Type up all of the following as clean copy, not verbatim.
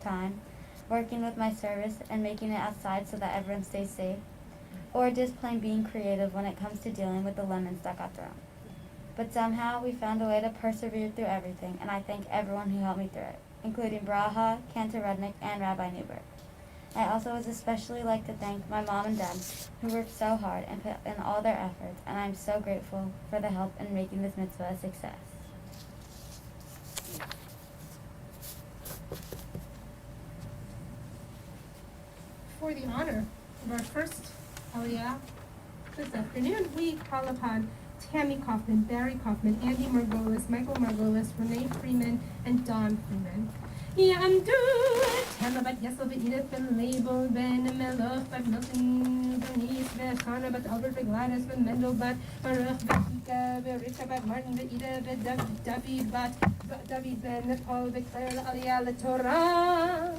time, working with my service and making it outside so that everyone stays safe, or just plain being creative when it comes to dealing with the lemons that got thrown. But somehow we found a way to persevere through everything, and I thank everyone who helped me through it, including Braha, Cantor Rudnick, and Rabbi Newberg. I also would especially like to thank my mom and dad, who worked so hard and put in all their efforts, and I am so grateful for the help in making this mitzvah a success. For the honor of our first Aliyah this afternoon, we call upon Tammy Kaufman, Barry Kaufman, Andy Margolis, Michael Margolis, Renee Freeman, and Don Freeman. Yamdu Tamabat Yesel Edith Ben Label Ben Meloch Bat Milton Bernice Shana Bat Albert Gladys Ben Mendel Bat Baruch Batika Berika Bat Martin Ida Bet David Bat David Ben Nepal Beclaire Aliyah La Torah.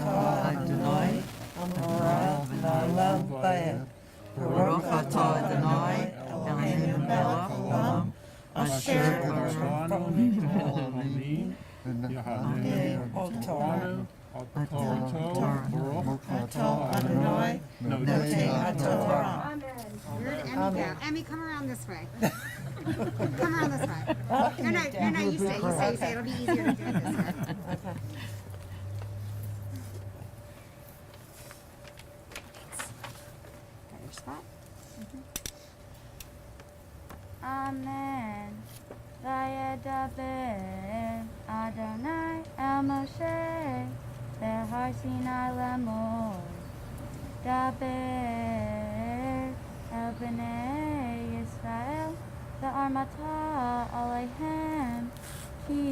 Adonai, Baruch atah Adonai, Eloheinu melech haolam, asher barakanu Baruch atah Adonai, notei Torah. Amen. Emmy, come around this way. Come around this way. No, you say. It'll be easier to do it this way. Okay. Got your spot? Amen. Vayedaber Adonai El Moshe Behar Sinai Lamor Daber El Bnei Yisrael Ve'armata Alehem Ki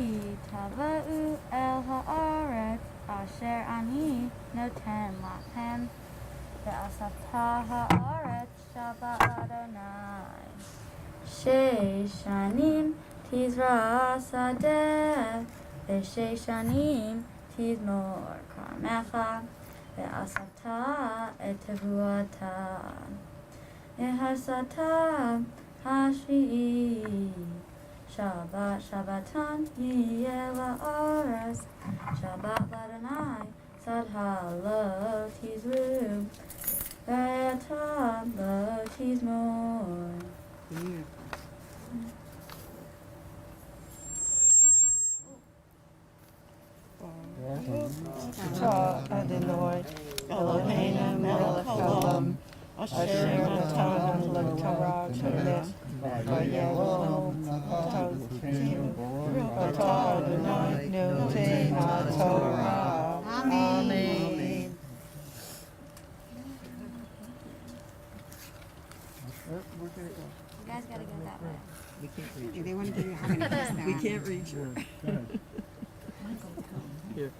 Tava'u El Haaretz Asher Ani Noten Lachem Ve'asafta Haaretz Shabbat Adonai Sheishanim Tizra Sadeh Ve'sheishanim Tizmor Karmecha Ve'asafta Et Tevuata Ehasata Hashvi'i Shabbat Shabbatan Yeh La'aretz Shabbat L'Adonai Sadha Lo Tizru Ve'ata Lo Tizmor. Adonai, Eloheinu melech haolam, asher natan l'Torah vayelom atah Adonai, notei Torah. Amen. You guys gotta go that way. We can't reach Do they want to give you how many pieces now? We can't reach her. Here.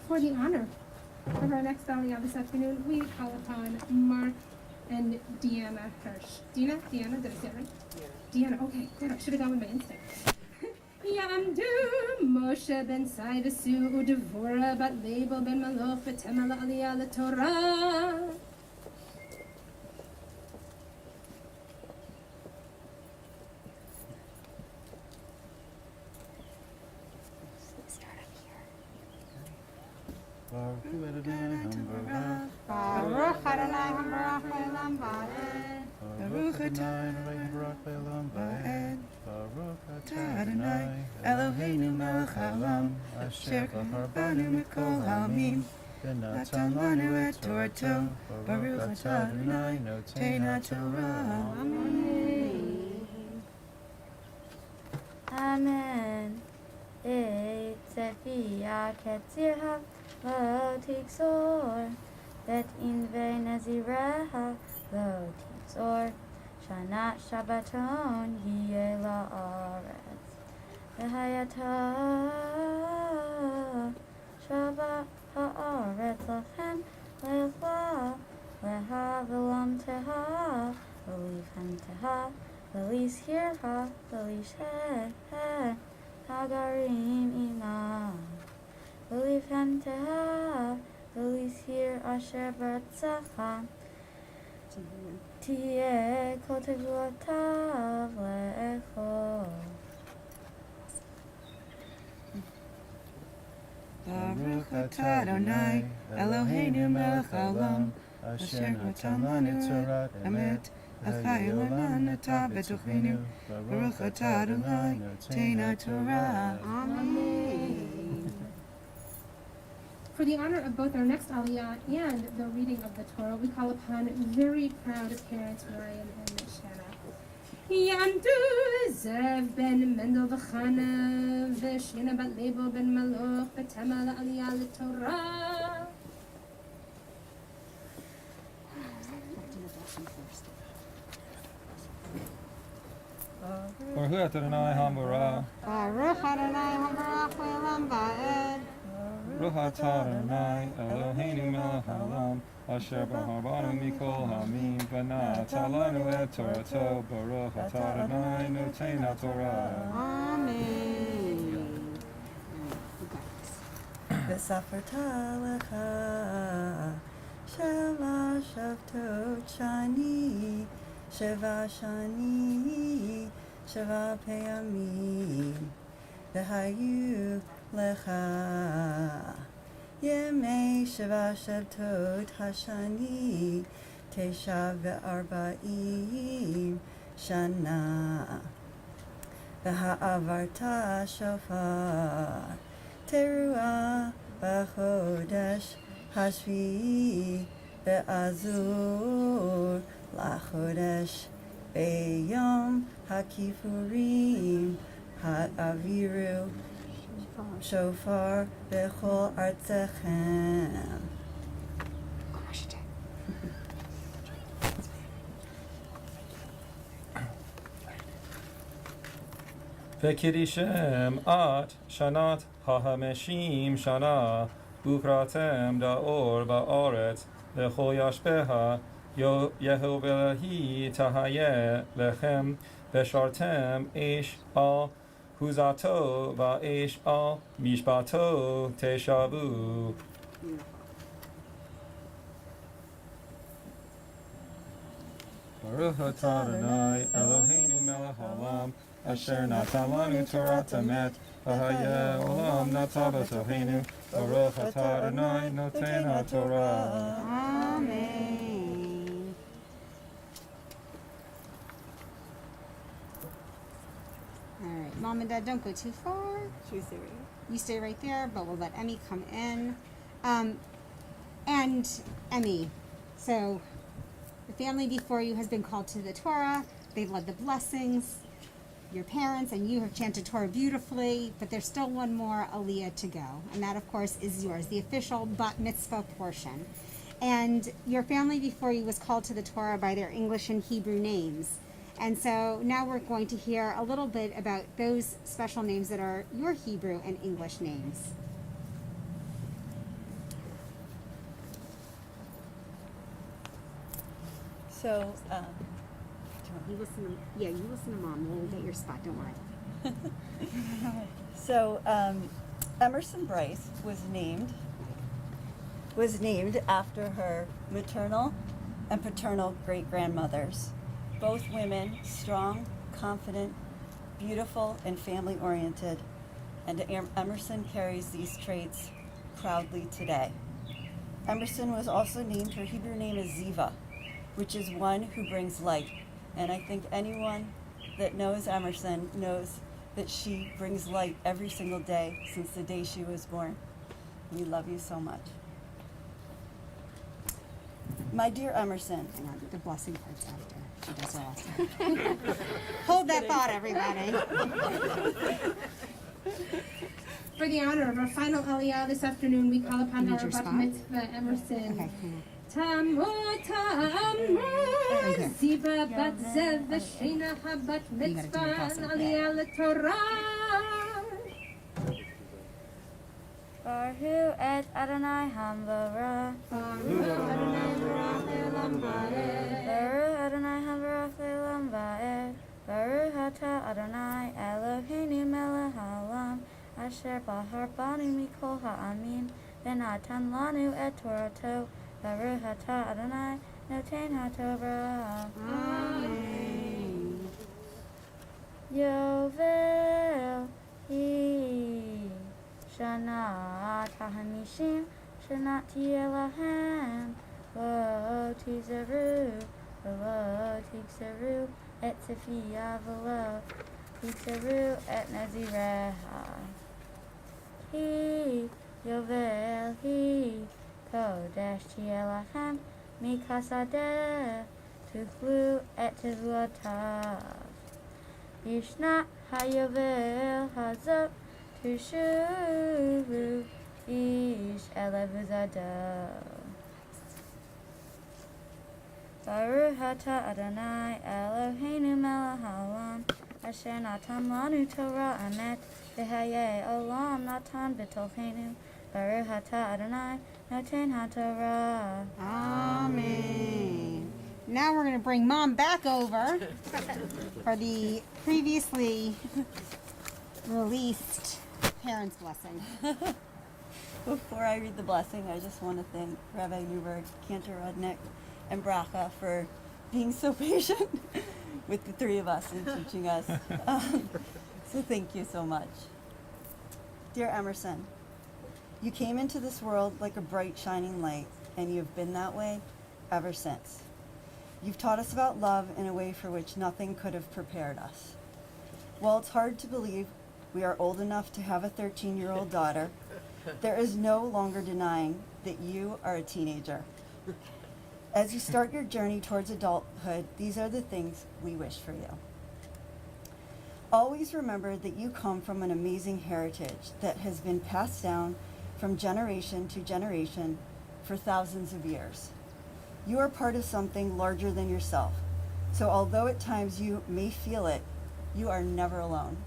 For the honor of our next Aliyah this afternoon, we call upon Mark and Deanna Hirsch. Deanna, did I say it right? Deanna, okay, good. I should have gone with my instinct. Yamdu Moshe ben Saivasu Udevora bat Label ben Maloch v'Temel Aliyah La Torah. Baruch Adonai Hamarach Le'olam Va'ed. Baruch atah Adonai, Eloheinu melech haolam, asher bahar banu mikol ha'amim, v'natan lanu et Torto, Baruch atah Adonai, notei Torah. Amen. Et Zefia Ketzirha Lo Tixor Bet Inve Nazireha Lo Tixor Shanat Shabbaton Yeh La'aretz V'hayata Shabbat Ha'aretz Lachem Le'chla Leha V'lam Teha V'lifem Teha V'lis Hirha V'lis He agarim ina. Ulifhem tehav, ulishir asher b'rtzacha. Tiyeh kol tevuotav le'echol. Baruch atah Adonai, Eloheinu melech haolam, asher natan lanu Torat emet, v'chayil lanu atah b'tochenu, Baruch atah Adonai, noten Torah. Amen. For the honor of both our next Aliyah and the reading of the Torah, we call upon very proud parents Ryan and Shanna. Yamdu Zev ben Mendel v'Chana v'Shina bat Lebo ben Maloch v'Tema la'Aliyah l'Torah. Baruch Adonai Hamara. Baruch Adonai Habarach Le'olam Va'ed. Baruch atah Adonai Eloheinu melech haolam, asher bahar banu mikol hamim, v'natan lanu et Torato. Baruch atah Adonai noten Torah. Amen. V'safarta lecha, sheva shavtot shani, sheva shani, sheva peyamim, v'hayu lecha. Yemei sheva shavtot hashani, tesha ve'arba'im shana. V'ha'avarta shofar, teruah b'chodesh hashvi'i, ve'azur lachodesh b'yom ha'kifurim, ha'aviru shofar b'chol artzechem. V'kidishem at shanat ha'hameshim shana, ukratem da'or ba'aretz, v'chol yashpeha, Yehovelahi tahayeh lechem, v'shartem ish al huzato v'ish al mishpato teshavu. Baruch atah Adonai Eloheinu melech haolam, asher natan lanu Torat emet, v'hayeh olam natan b'tochenu. Baruch atah Adonai noten Torah. Amen. All right, Mom and Dad, don't go too far. You stay right there, but we'll let Emmy come in. And Emmy, so the family before you has been called to the Torah. They've led the blessings. Your parents and you have chanted Torah beautifully, but there's still one more aliyah to go, and that, of course, is yours, the official bat mitzvah portion. And your family before you was called to the Torah by their English and Hebrew names. And so now we're going to hear a little bit about those special names that are your Hebrew and English names. So, You listen to Mom. We'll get your spot. Don't worry. Emerson Bryce was named after her maternal and paternal great-grandmothers. Both women, strong, confident, beautiful, and family-oriented. And Emerson carries these traits proudly today. Emerson was also named, her Hebrew name is Ziva, which is one who brings light. And I think anyone that knows Emerson knows that she brings light every single day since the day she was born. We love you so much. My dear Emerson. Hang on, the blessing part's after. She does her last. Hold that thought, everybody. For the honor of our final Aliyah this afternoon, we call upon You need our your bat spot? mitzvah Emerson. Okay, hang on. Tamot Tamor here. Ziva bat Zev v'Shena habat You gotta do your mitzvah blessing. Aliyah l'Torah. Baruch et Adonai Hamvara. Baruch Adonai Baruch Le'olam Va'ed. Baruch Adonai Hamvara Le'olam Va'ed. Baruch atah Adonai Eloheinu melech haolam, asher bahar banu mikol ha'amin v'natan lanu et Torato Baruch atah Adonai noten haTorah. Amen. Yovel hi Shana Tahamishim Shana Tielahem Lo Tizaru Lo Tigsaru Et Sifia Velo Tigsaru Et Nazireha Hi Yovel hi Kodesh Tielahem Mikasadeh Tuchlu Et Tivuatav Yishna Hayovel Hazot Tushuvu Ish Elevuzado Baruch atah Adonai Eloheinu melech haolam Asher natan lanu Torah emet V'hayei olam natan b'tolcheinu Baruch atah Adonai noten haTorah. Amen. Now we're going to bring Mom back over for the previously released parents' blessing. Before I read the blessing, I just want to thank Rabbi Newberg, Cantor Rudnick, and Bracha for being so patient with the three of us and teaching us. So thank you so much. Dear Emerson, you came into this world like a bright, shining light, and you've been that way ever since. You've taught us about love in a way for which nothing could have prepared us. While it's hard to believe we are old enough to have a 13-year-old daughter, there is no longer denying that you are a teenager. As you start your journey towards adulthood, these are the things we wish for you. Always remember that you come from an amazing heritage that has been passed down from generation to generation for thousands of years. You are part of something larger than yourself. So although at times you may feel it, you are never alone.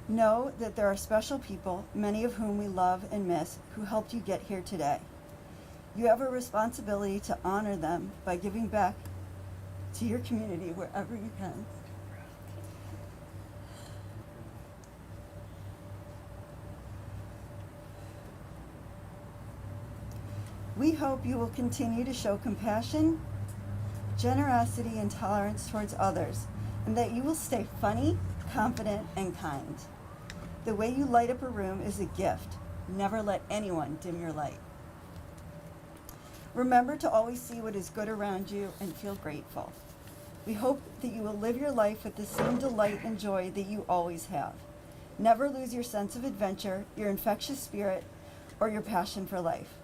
Know that there are special people, many of whom we love and miss, who helped you get here today. You have a responsibility to honor them by giving back to your community wherever you can. We hope you will continue to show compassion, generosity, and tolerance towards others, and that you will stay funny, confident, and kind. The way you light up a room is a gift. Never let anyone dim your light. Remember to always see what is good around you and feel grateful. We hope that you will live your life with the same delight and joy that you always have. Never lose your sense of adventure, your infectious spirit, or your passion for life.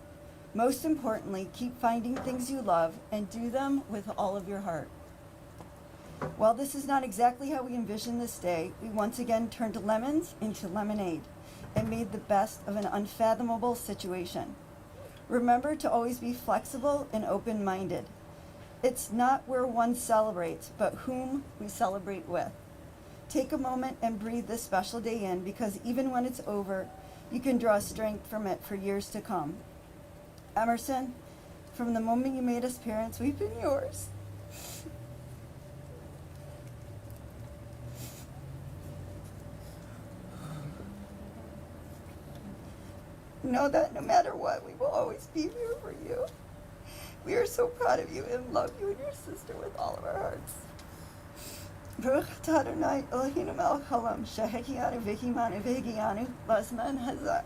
Most importantly, keep finding things you love and do them with all of your heart. While this is not exactly how we envisioned this day, we once again turned lemons into lemonade and made the best of an unfathomable situation. Remember to always be flexible and open-minded. It's not where one celebrates, but whom we celebrate with. Take a moment and breathe this special day in, because even when it's over, you can draw strength from it for years to come. Emerson, from the moment you made us parents, we've been yours. Know that no matter what, we will always be here for you. We are so proud of you and love you and your sister with all of our hearts. Baruch atah Adonai Eloheinu melech haolam shehechianu v'himanu v'hegianu lazman hazeh.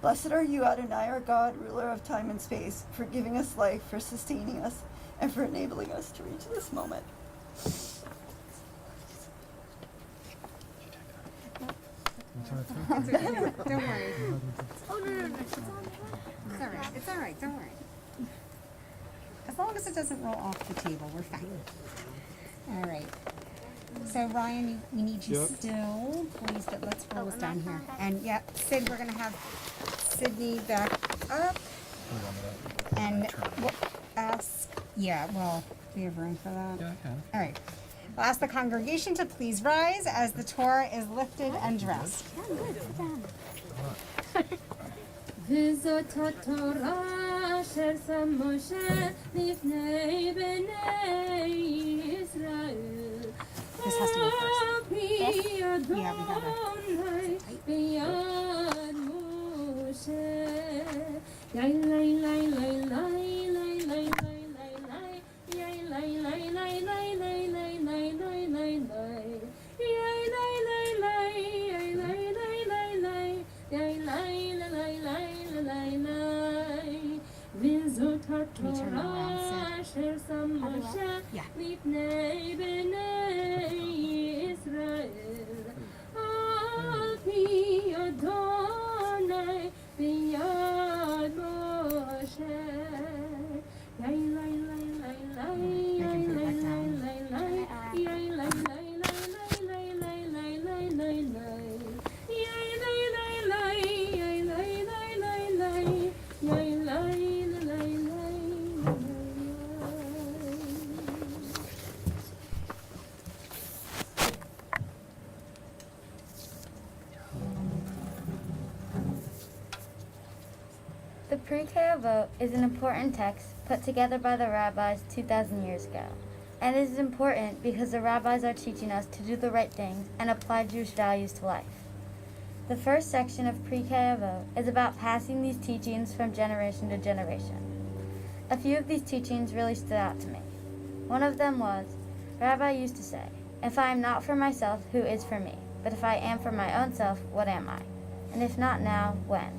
Blessed are you, Adonai, our God, ruler of time and space, for giving us life, for sustaining us, and for enabling us to reach this moment. Don't worry. Oh, no. It's all right. It's all right. Don't worry. As long as it doesn't roll off the table, we're fine. All right. So, Ryan, we need you still, please, but let's roll this down here. And, Sid, we're going to have Sydney back up. And we'll ask, do you have room for that? Yeah, I can. All right. We'll ask the congregation to please rise as the Torah is lifted and dressed. וזאת התורה אשר שם משה לפני בני ישראל. This has to go first. Yeah, we got it. Can you turn it around? Torah אשר שם משה Yeah. לפני בני ישראל על פי אדוני ביד משה יאי לי לי לי לי יאי לי לי לי לי יאי לי לי לי לי לי לי לי לי יאי לי לי לי יאי לי לי לי לי יאי לי לי לי לי The Pre-K vote is an important text put together by the rabbis 2,000 years ago. And it is important because the rabbis are teaching us to do the right things and apply Jewish values to life. The first section of Pre-K vote is about passing these teachings from generation to generation. A few of these teachings really stood out to me. One of them was, Rabbi used to say, if I am not for myself, who is for me? But if I am for my own self, what am I? And if not now, when?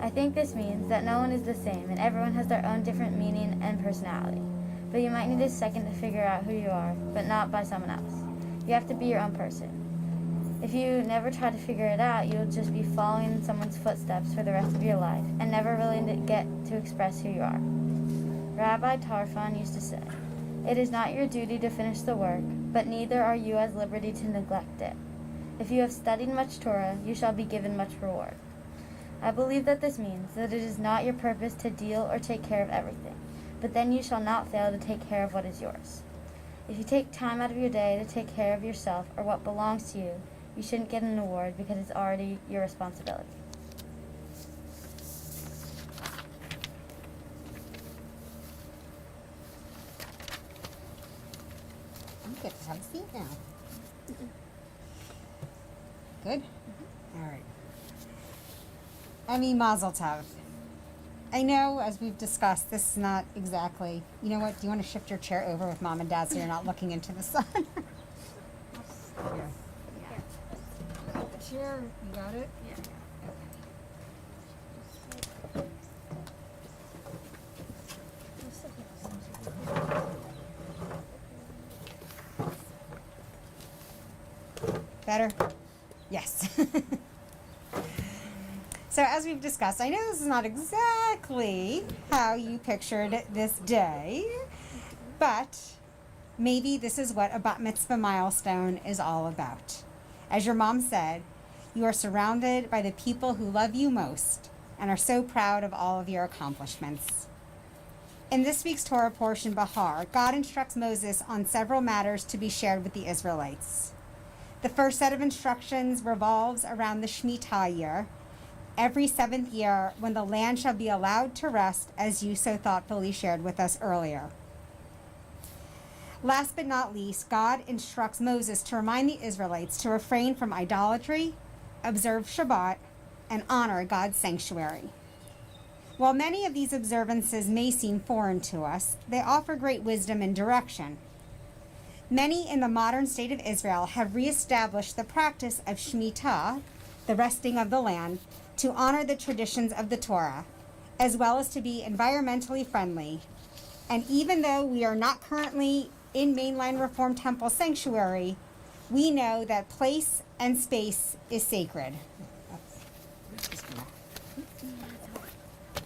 I think this means that no one is the same and everyone has their own different meaning and personality. But you might need a second to figure out who you are, but not by someone else. You have to be your own person. If you never try to figure it out, you'll just be following in someone's footsteps for the rest of your life and never really get to express who you are. Rabbi Tarfon used to say, it is not your duty to finish the work, but neither are you at liberty to neglect it. If you have studied much Torah, you shall be given much reward. I believe that this means that it is not your purpose to deal or take care of everything, but then you shall not fail to take care of what is yours. If you take time out of your day to take care of yourself or what belongs to you, you shouldn't get an award because it's already your responsibility. You get to have a seat now. Good? All right. Emi Mazel Tov. I know, as we've discussed, this is not exactly... You know what? Do you want to shift your chair over with Mom and Dad so you're not looking into the sun? Here. The chair, you got it? Yeah. Better? Yes. So as we've discussed, I know this is not exactly how you pictured this day, but maybe this is what a bat mitzvah milestone is all about. As your mom said, you are surrounded by the people who love you most and are so proud of all of your accomplishments. In this week's Torah portion, Bahar, God instructs Moses on several matters to be shared with the Israelites. The first set of instructions revolves around the Shemitah year, every 7th year when the land shall be allowed to rest, as you so thoughtfully shared with us earlier. Last but not least, God instructs Moses to remind the Israelites to refrain from idolatry, observe Shabbat, and honor God's sanctuary. While many of these observances may seem foreign to us, they offer great wisdom and direction. Many in the modern state of Israel have reestablished the practice of Shemitah, the resting of the land, to honor the traditions of the Torah, as well as to be environmentally friendly. And even though we are not currently in mainline Reform Temple Sanctuary, we know that place and space is sacred.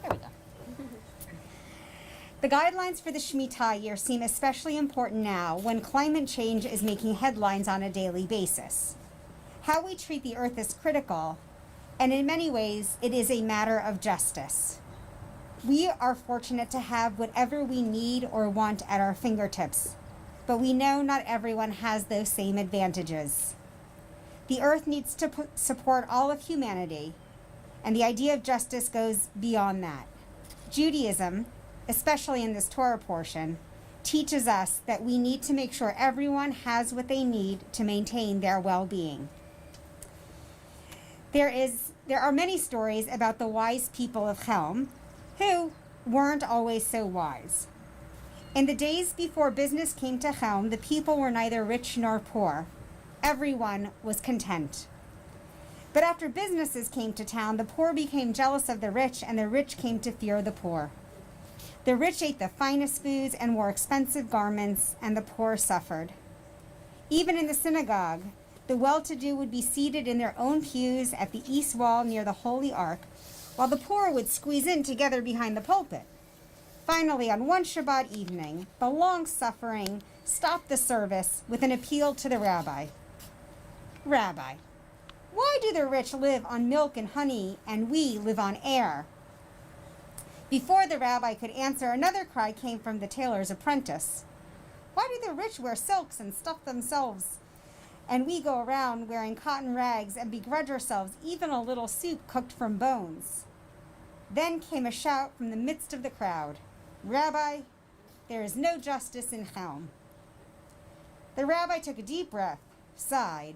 There we go. The guidelines for the Shemitah year seem especially important now when climate change is making headlines on a daily basis. How we treat the earth is critical, and in many ways, it is a matter of justice. We are fortunate to have whatever we need or want at our fingertips, but we know not everyone has those same advantages. The earth needs to support all of humanity, and the idea of justice goes beyond that. Judaism, especially in this Torah portion, teaches us that we need to make sure everyone has what they need to maintain their well-being. There are many stories about the wise people of Chelm who weren't always so wise. In the days before business came to Chelm, the people were neither rich nor poor. Everyone was content. But after businesses came to town, the poor became jealous of the rich, and the rich came to fear the poor. The rich ate the finest foods and wore expensive garments, and the poor suffered. Even in the synagogue, the well-to-do would be seated in their own pews at the east wall near the Holy Ark, while the poor would squeeze in together behind the pulpit. Finally, on one Shabbat evening, the long-suffering stopped the service with an appeal to the rabbi. Rabbi, why do the rich live on milk and honey and we live on air? Before the rabbi could answer, another cry came from the tailor's apprentice. Why do the rich wear silks and stuff themselves, and we go around wearing cotton rags and begrudge ourselves even a little soup cooked from bones? Then came a shout from the midst of the crowd. Rabbi, there is no justice in Chelm. The rabbi took a deep breath, sighed,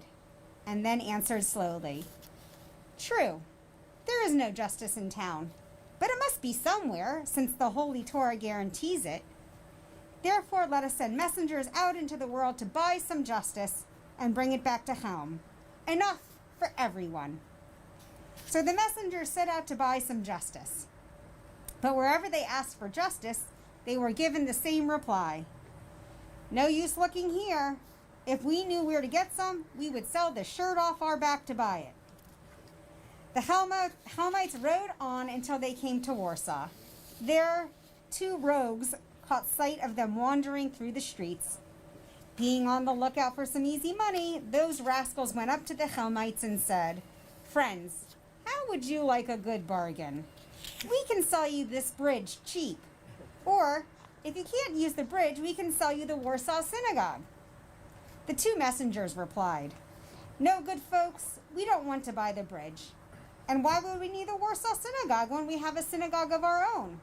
and then answered slowly. True, there is no justice in town, but it must be somewhere, since the Holy Torah guarantees it. Therefore, let us send messengers out into the world to buy some justice and bring it back to Chelm. Enough for everyone. So the messengers set out to buy some justice. But wherever they asked for justice, they were given the same reply. No use looking here. If we knew where to get some, we would sell the shirt off our back to buy it. The Helmites rode on until they came to Warsaw. There, two rogues caught sight of them wandering through the streets. Being on the lookout for some easy money, those rascals went up to the Helmites and said, Friends, how would you like a good bargain? We can sell you this bridge cheap. Or, if you can't use the bridge, we can sell you the Warsaw Synagogue. The two messengers replied, No, good folks, we don't want to buy the bridge. And why would we need the Warsaw Synagogue when we have a synagogue of our own?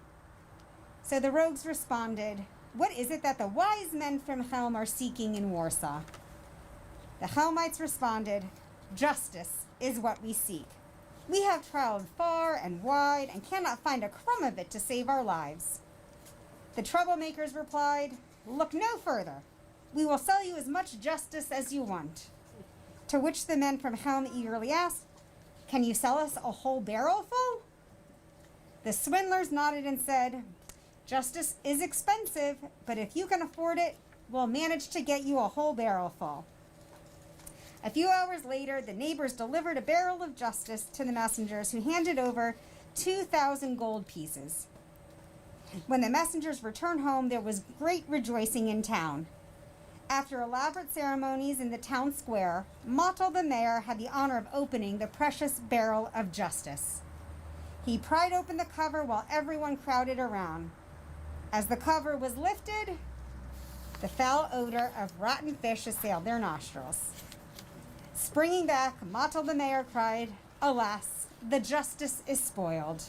So the rogues responded, What is it that the wise men from Chelm are seeking in Warsaw? The Helmites responded, Justice is what we seek. We have traveled far and wide and cannot find a crumb of it to save our lives. The troublemakers replied, Look no further. We will sell you as much justice as you want. To which the men from Chelm eagerly asked, Can you sell us a whole barrel full? The swindlers nodded and said, Justice is expensive, but if you can afford it, we'll manage to get you a whole barrel full. A few hours later, the neighbors delivered a barrel of justice to the messengers, who handed over 2,000 gold pieces. When the messengers returned home, there was great rejoicing in town. After elaborate ceremonies in the town square, Mottel the mayor had the honor of opening the precious barrel of justice. He pried open the cover while everyone crowded around. As the cover was lifted, the foul odor of rotten fish assailed their nostrils. Springing back, Mottel the mayor cried, Alas, the justice is spoiled.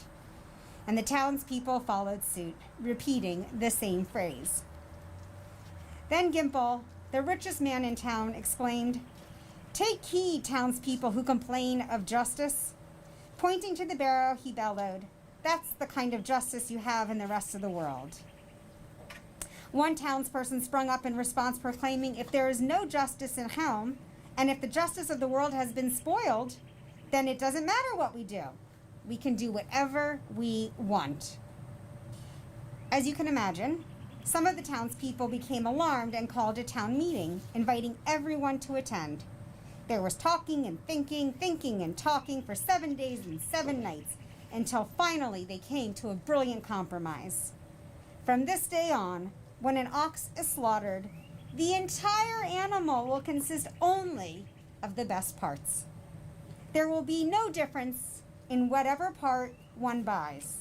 And the townspeople followed suit, repeating the same phrase. Then Gimple, the richest man in town, exclaimed, Take heed, townspeople who complain of justice. Pointing to the barrel, he bellowed, That's the kind of justice you have in the rest of the world. One townsperson sprung up in response, proclaiming, If there is no justice in Chelm, and if the justice of the world has been spoiled, then it doesn't matter what we do. We can do whatever we want. As you can imagine, some of the townspeople became alarmed and called a town meeting, inviting everyone to attend. There was talking and thinking and talking for 7 days and 7 nights, until finally they came to a brilliant compromise. From this day on, when an ox is slaughtered, the entire animal will consist only of the best parts. There will be no difference in whatever part one buys.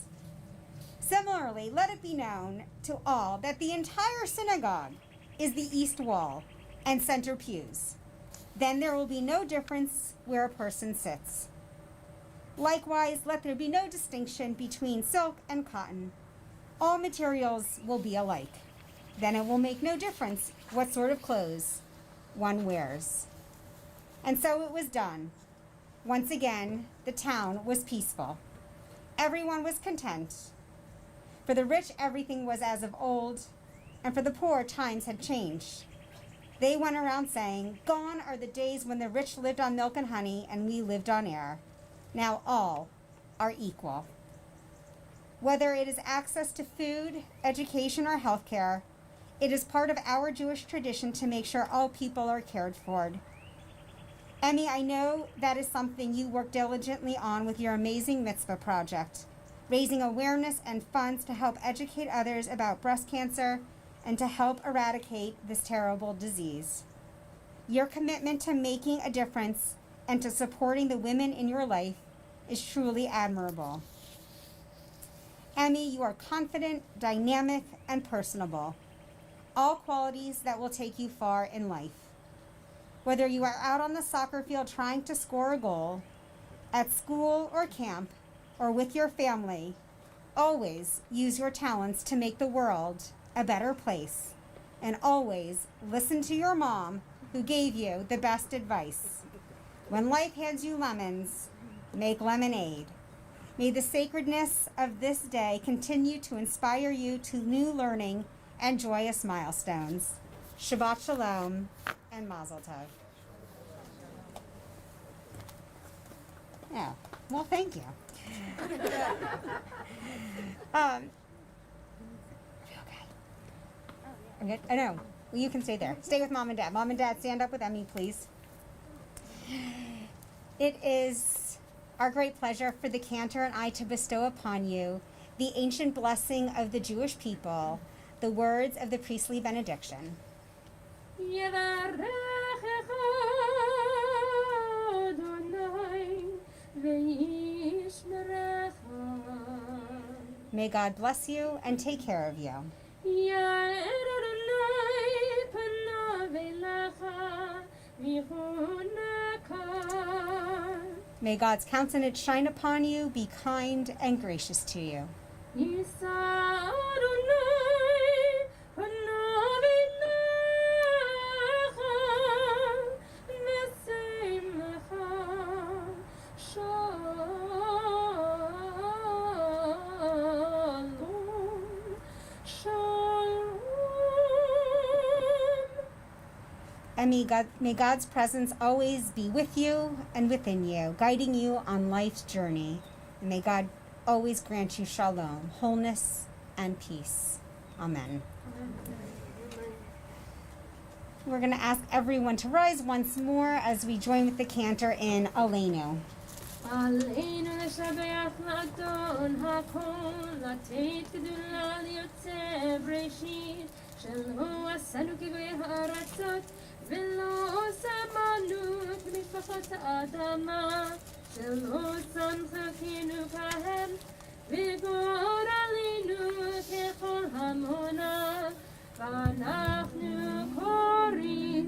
Similarly, let it be known to all that the entire synagogue is the east wall and center pews. Then there will be no difference where a person sits. Likewise, let there be no distinction between silk and cotton. All materials will be alike. Then it will make no difference what sort of clothes one wears. And so it was done. Once again, the town was peaceful. Everyone was content. For the rich, everything was as of old, and for the poor, times had changed. They went around saying, Gone are the days when the rich lived on milk and honey, and we lived on air. Now all are equal. Whether it is access to food, education, or healthcare, it is part of our Jewish tradition to make sure all people are cared for. Emmy, I know that is something you work diligently on with your amazing Mitzvah project, raising awareness and funds to help educate others about breast cancer and to help eradicate this terrible disease. Your commitment to making a difference and to supporting the women in your life is truly admirable. Emmy, you are confident, dynamic, and personable, all qualities that will take you far in life. Whether you are out on the soccer field trying to score a goal, at school or camp, or with your family, always use your talents to make the world a better place, and always listen to your mom who gave you the best advice. When life hands you lemons, make lemonade. May the sacredness of this day continue to inspire you to new learning and joyous milestones. Shabbat Shalom and Mazel Tov. Yeah, well, thank you. Okay. I'm good. I know. Well, you can stay there. Stay with Mom and Dad. Mom and Dad, stand up with Emmy, please. It is our great pleasure for the cantor and I to bestow upon you the ancient blessing of the Jewish people, the words of the priestly benediction. יברכך אדוני וישמרך. May God bless you and take care of you. יאר אדוני פניו אליך ויחונך. May God's countenance shine upon you, be kind and gracious to you. יישא אדוני פניו אליך ושים לך שלום. שלום. And may God's presence always be with you and within you, guiding you on life's journey. And may God always grant you shalom, wholeness, and peace. Amen. We're going to ask everyone to rise once more as we join with the cantor in Aleinu. עלינו לשבח לאדון הכל, לתת גדולה ליוצא בראשית, שלא עשינו כגויי הארצות, ולא שמענו כמשפחות האדמה, שלא צמחנו כהם, וגורלנו ככל המונה, ואנחנו קוראים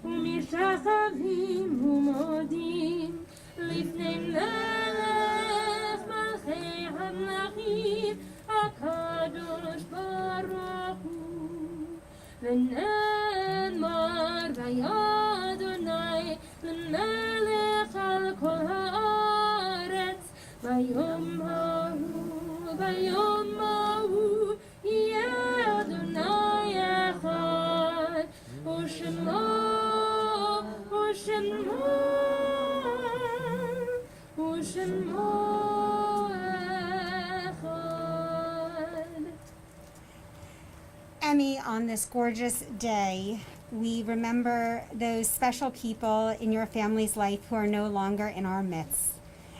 ומשחווים ומודים לפני מלך מלכי המלכים הקדוש ברוך הוא. ונאמר והיה אדוני למלך על כל הארץ ביום ההוא יהיה אדוני אחד ושמו Emmy, on this gorgeous day, we remember those special people in your family's life who are no longer in our midst.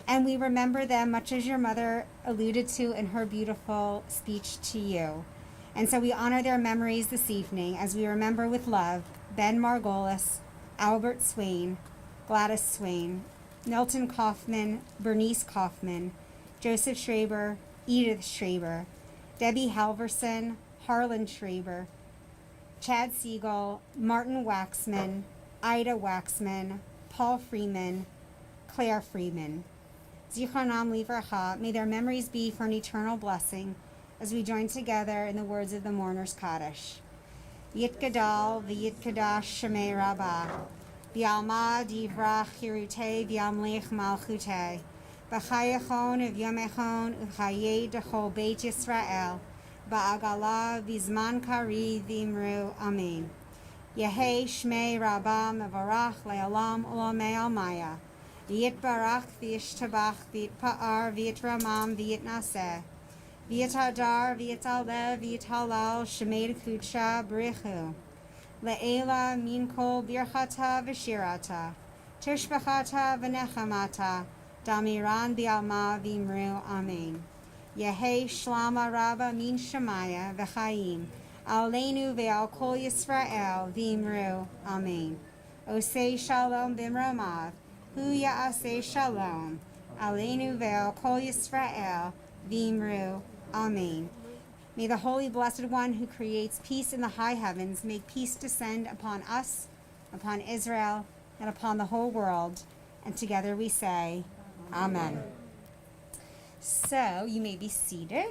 And we remember them much as your mother alluded to in her beautiful speech to you. And so we honor their memories this evening as we remember with love Ben Margolis, Albert Swain, Gladys Swain, Milton Kaufman, Bernice Kaufman, Joseph Schraber, Edith Schraber, Debbie Halverson, Harlan Schraber, Chad Siegel, Martin Waxman, Ida Waxman, Paul Freeman, Claire Freeman. Zichronam Livracha, may their memories be for an eternal blessing as we join together in the words of the mourner's Kaddish. Yitgadal v'yitkadash Shemei Rabbah, v'alma divrach hirutei v'yamlech malchutei, v'chayachon v'yomechon u'chayei dechol Beit Yisrael, ba'agala v'zman kari v'imru amen. Yehei Shmei Rabbah mevarach le'olam u'lamei almaya, v'yitbarach v'yishtabach v'yitpa'ar v'yitramam v'yitnaseh, V'yatadar, v'yatalev, v'yatalal, shemei kucha, brichu. Le'ela min kol birchata v'shirata. Tishbachata v'nechamata. Damiran bi'alma v'imru, amen. Yehi shlama rabba min shemaya v'chaim. Aleinu ve'al kol Yisrael v'imru, amen. Osei shalom b'mromav. Hu ya'aseh shalom. Aleinu ve'al kol Yisrael v'imru, amen. May the Holy Blessed One who creates peace in the high heavens make peace descend upon us, upon Israel, and upon the whole world. And together we say, Amen. So you may be seated.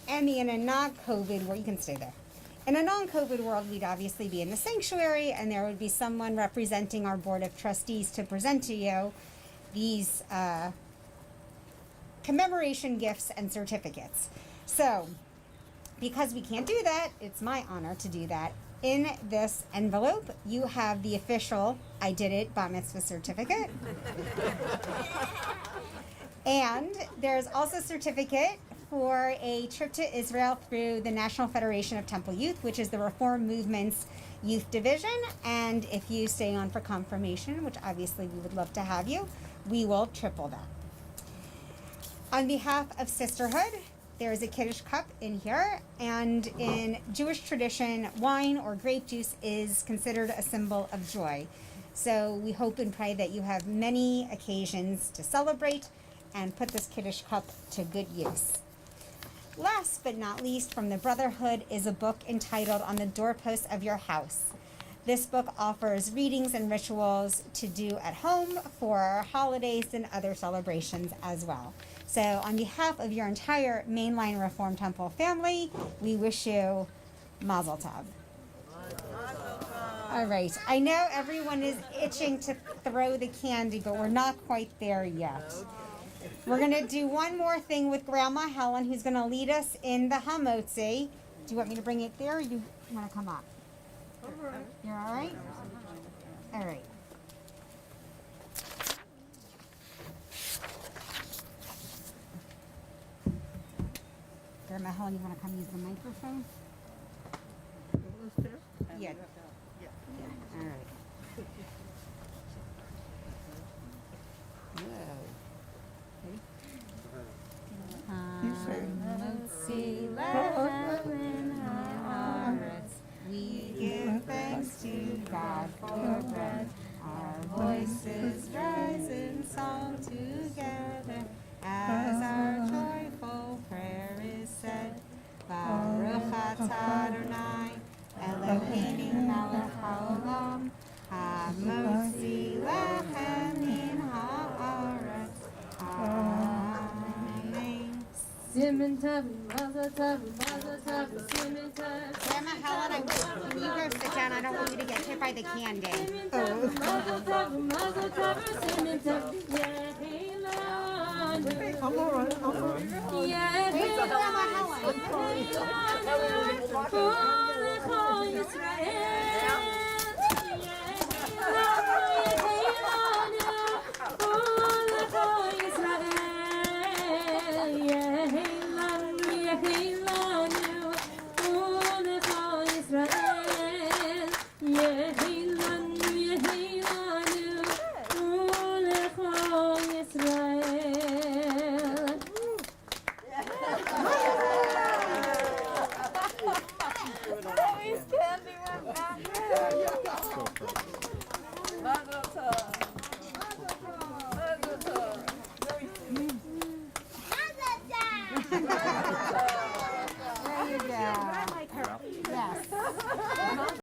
And in a non-COVID world, you can stay there. In a non-COVID world, we'd obviously be in the sanctuary, and there would be someone representing our board of trustees to present to you these commemoration gifts and certificates. So, because we can't do that, it's my honor to do that. In this envelope, you have the official I did it Bat Mitzvah certificate. And there's also a certificate for a trip to Israel through the National Federation of Temple Youth, which is the Reform Movement's youth division. And if you stay on for confirmation, which obviously we would love to have you, we will triple that. On behalf of Sisterhood, there is a Kiddush cup in here, and in Jewish tradition, wine or grape juice is considered a symbol of joy. So we hope and pray that you have many occasions to celebrate and put this Kiddush cup to good use. Last but not least, from the Brotherhood is a book entitled On the Doorposts of Your House. This book offers readings and rituals to do at home for holidays and other celebrations as well. So on behalf of your entire Mainline Reform Temple family, we wish you Mazel Tov. All right, I know everyone is itching to throw the candy, but we're not quite there yet. We're going to do one more thing with Grandma Helen, who's going to lead us in the Hamotzi. Do you want me to bring it there, or do you want to come up? You're all right? All right. Grandma Helen, you want to come use the microphone? Yeah. All right. Hamotzi lechem haaretz. We give thanks to God for bread. Our voices rise in song together as our joyful prayer is said. Baruch atah Adonai, Eloheinu melech haolam, hamotzi lechem min haaretz. Amen. Simen Tov, Mazel Tov, Mazel Tov, Simen Tov. Grandma Helen, when you go sit down, I don't want you to get hit by the candy. Simen Tov, Mazel Tov, Mazel Tov, Simen Tov. Yehilanu. I'm all right. I'm all right. Wait for Grandma Helen. Yehilanu. Kol Yisrael.